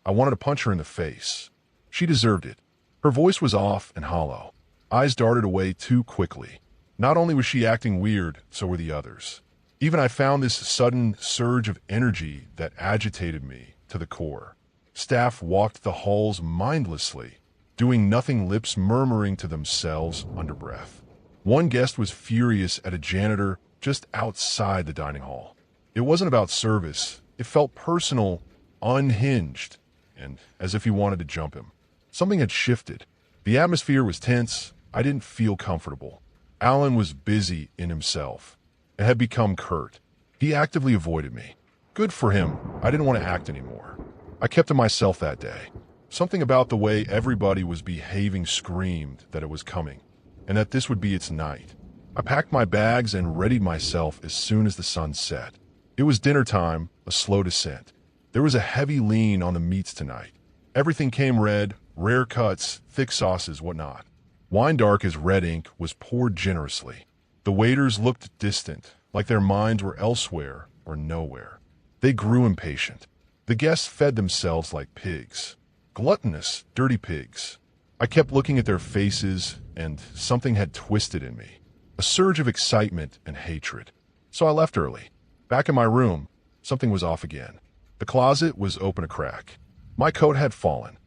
I wanted to punch her in the face. She deserved it. Her voice was off and hollow. Eyes darted away too quickly. Not only was she acting weird, so were the others. Even I found this sudden surge of energy that agitated me to the core. Staff walked the halls mindlessly, doing nothing, lips murmuring to themselves under breath. One guest was furious at a janitor just outside the dining hall. It wasn't about service. It felt personal, unhinged, and as if he wanted to jump him. Something had shifted. The atmosphere was tense. I didn't feel comfortable. Alan was busy in himself. It had become curt. He actively avoided me. Good for him. I didn't want to act anymore. I kept to myself that day. Something about the way everybody was behaving screamed that it was coming, and that this would be its night. I packed my bags and readied myself as soon as the sun set. It was dinner time, a slow descent. There was a heavy lean on the meats tonight. Everything came red, rare cuts, thick sauces, whatnot. Wine dark as red ink was poured generously. The waiters looked distant, like their minds were elsewhere or nowhere. They grew impatient. The guests fed themselves like pigs. Gluttonous, dirty pigs. I kept looking at their faces, and something had twisted in me. A surge of excitement and hatred. So I left early. Back in my room, something was off again. The closet was open a crack. My coat had fallen.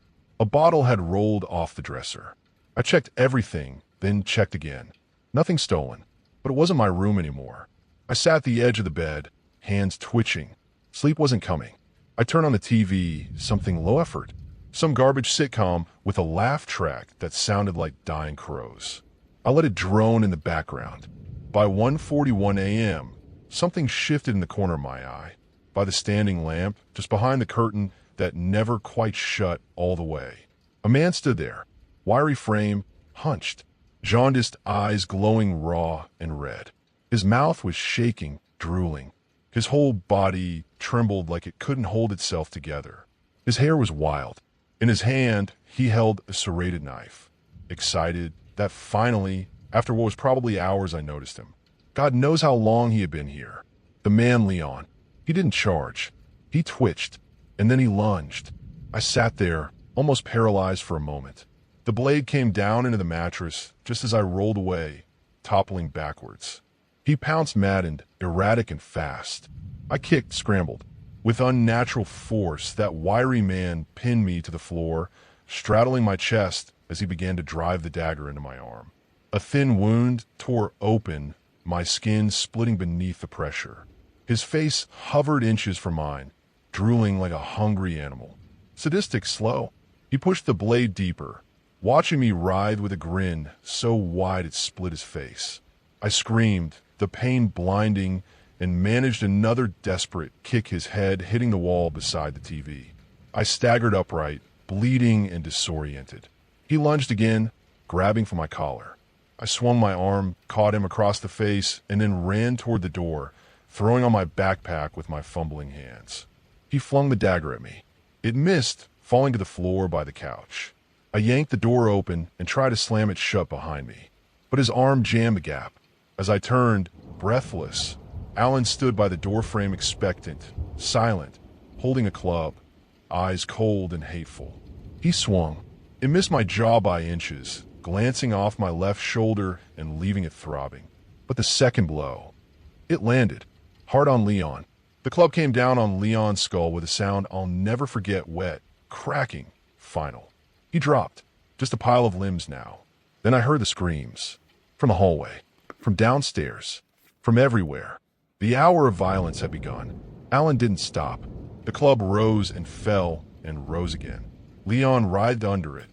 A bottle had rolled off the dresser. I checked everything, then checked again. Nothing stolen, but it wasn't my room anymore. I sat at the edge of the bed, hands twitching. Sleep wasn't coming. I turned on the TV, something low effort. Some garbage sitcom with a laugh track that sounded like dying crows. I let it drone in the background. By 1:41 a.m., something shifted in the corner of my eye. By the standing lamp, just behind the curtain that never quite shut all the way. A man stood there, wiry frame, hunched, jaundiced eyes glowing raw and red. His mouth was shaking, drooling. His whole body trembled like it couldn't hold itself together. His hair was wild. In his hand, he held a serrated knife. Excited that finally, after what was probably hours, I noticed him. God knows how long he had been here. The man Leon. He didn't charge. He twitched, and then he lunged. I sat there, almost paralyzed for a moment. The blade came down into the mattress just as I rolled away, toppling backwards. He pounced maddened, erratic and fast. I kicked, scrambled. With unnatural force, that wiry man pinned me to the floor, straddling my chest as he began to drive the dagger into my arm. A thin wound tore open, my skin splitting beneath the pressure. His face hovered inches from mine, drooling like a hungry animal. Sadistic slow. He pushed the blade deeper, watching me writhe with a grin so wide it split his face. I screamed, the pain blinding, and managed another desperate kick, his head hitting the wall beside the TV. I staggered upright, bleeding and disoriented. He lunged again, grabbing for my collar. I swung my arm, caught him across the face, and then ran toward the door, throwing on my backpack with my fumbling hands. He flung the dagger at me. It missed, falling to the floor by the couch. I yanked the door open and tried to slam it shut behind me, but his arm jammed the gap. As I turned, breathless, Alan stood by the doorframe, expectant, silent, holding a club, eyes cold and hateful. He swung. It missed my jaw by inches, glancing off my left shoulder and leaving it throbbing. But the second blow, it landed, hard on Leon. The club came down on Leon's skull with a sound I'll never forget, wet, cracking, final. He dropped, just a pile of limbs now. Then I heard the screams. From the hallway, from downstairs, from everywhere. The hour of violence had begun. Alan didn't stop. The club rose and fell and rose again. Leon writhed under it,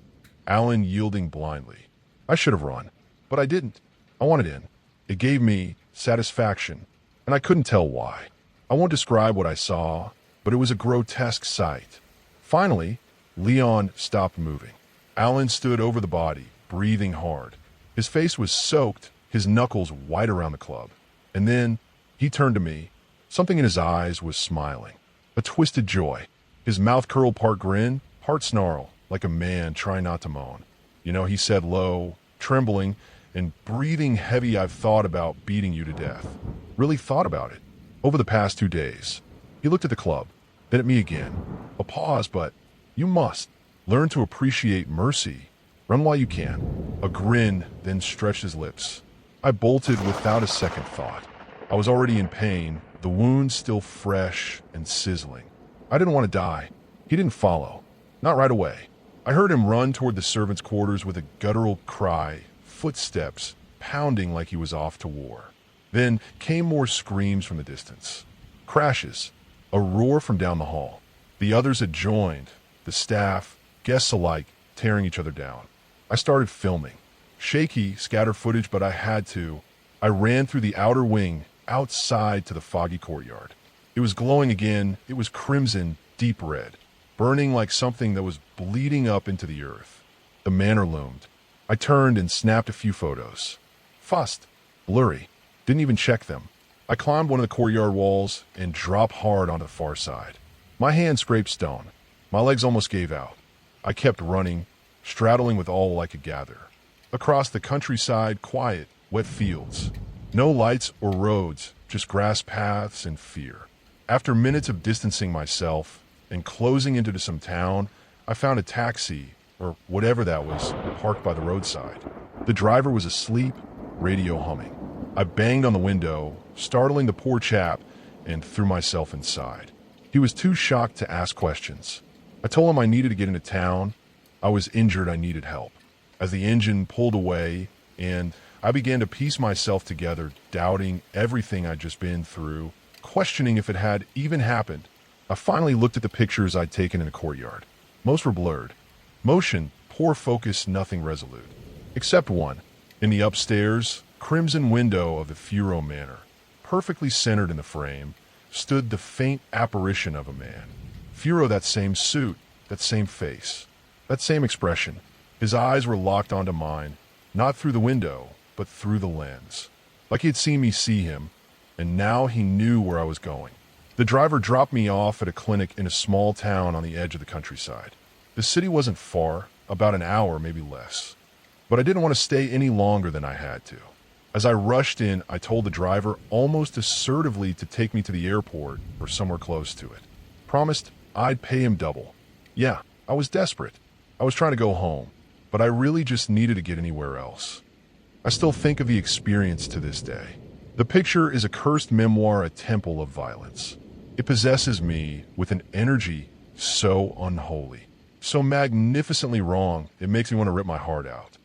Alan yielding blindly. I should have run, but I didn't. I wanted in. It gave me satisfaction, and I couldn't tell why. I won't describe what I saw, but it was a grotesque sight. Finally, Leon stopped moving. Alan stood over the body, breathing hard. His face was soaked, his knuckles white around the club. And then he turned to me. Something in his eyes was smiling. A twisted joy. His mouth curled, part grin, part snarl, like a man trying not to moan. You know, he said low, trembling, and breathing heavy, I've thought about beating you to death. Really thought about it. Over the past 2 days. He looked at the club, then at me again. A pause, but you must. Learn to appreciate mercy. Run while you can. A grin, then stretched his lips. I bolted without a second thought. I was already in pain, the wound still fresh and sizzling. I didn't want to die. He didn't follow. Not right away. I heard him run toward the servants' quarters with a guttural cry, footsteps pounding like he was off to war. Then came more screams from the distance. Crashes. A roar from down the hall. The others had joined, the staff, guests alike, tearing each other down. I started filming. Shaky, scatter footage, but I had to. I ran through the outer wing, outside to the foggy courtyard. It was glowing again. It was crimson, deep red, burning like something that was bleeding up into the earth. The manor loomed. I turned and snapped a few photos. Fussed, blurry, didn't even check them. I climbed one of the courtyard walls and dropped hard onto the far side. My hand scraped stone. My legs almost gave out. I kept running, straddling with all I could gather. Across the countryside, quiet, wet fields. No lights or roads, just grass paths and fear. After minutes of distancing myself and closing into some town, I found a taxi, or whatever that was, parked by the roadside. The driver was asleep, radio humming. I banged on the window, startling the poor chap, and threw myself inside. He was too shocked to ask questions. I told him I needed to get into town. I was injured, I needed help. As the engine pulled away, and I began to piece myself together, doubting everything I'd just been through, questioning if it had even happened. I finally looked at the pictures I'd taken in the courtyard. Most were blurred. Motion, poor focus, nothing resolute. Except one. In the upstairs, crimson window of the Furo Manor, perfectly centered in the frame, stood the faint apparition of a man. Furo, that same suit, that same face, that same expression. His eyes were locked onto mine, Not through the window, but through the lens. Like he had seen me see him, and now he knew where I was going. The driver dropped me off at a clinic in a small town on the edge of the countryside. The city wasn't far, about an hour, maybe less. But I didn't want to stay any longer than I had to. As I rushed in, I told the driver almost assertively to take me to the airport or somewhere close to it. Promised I'd pay him double. Yeah, I was desperate. I was trying to go home, but I really just needed to get anywhere else. I still think of the experience to this day. The picture is a cursed memoir, a temple of violence. It possesses me with an energy so unholy, so magnificently wrong, it makes me want to rip my heart out.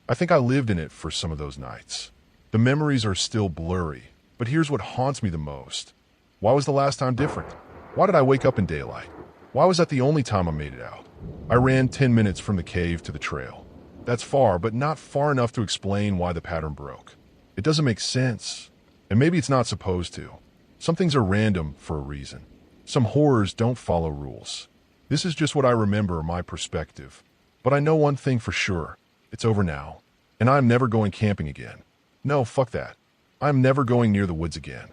I think I lived in it for some of those nights. The memories are still blurry, but here's what haunts me the most. Why was the last time different? Why did I wake up in daylight? Why was that the only time I made it out? I ran 10 minutes from the cave to the trail. That's far, but not far enough to explain why the pattern broke. It doesn't make sense, and maybe it's not supposed to. Some things are random for a reason. Some horrors don't follow rules. This is just what I remember, my perspective. But I know one thing for sure. It's over now, and I'm never going camping again. No, fuck that. I'm never going near the woods again.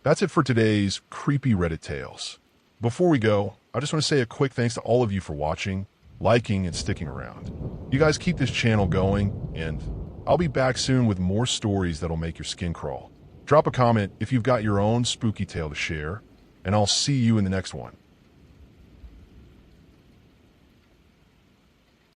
That's it for today's creepy Reddit tales. Before we go, I just want to say a quick thanks to all of you for watching, liking, and sticking around. You guys keep this channel going, and I'll be back soon with more stories that'll make your skin crawl. Drop a comment if you've got your own spooky tale to share, and I'll see you in the next one.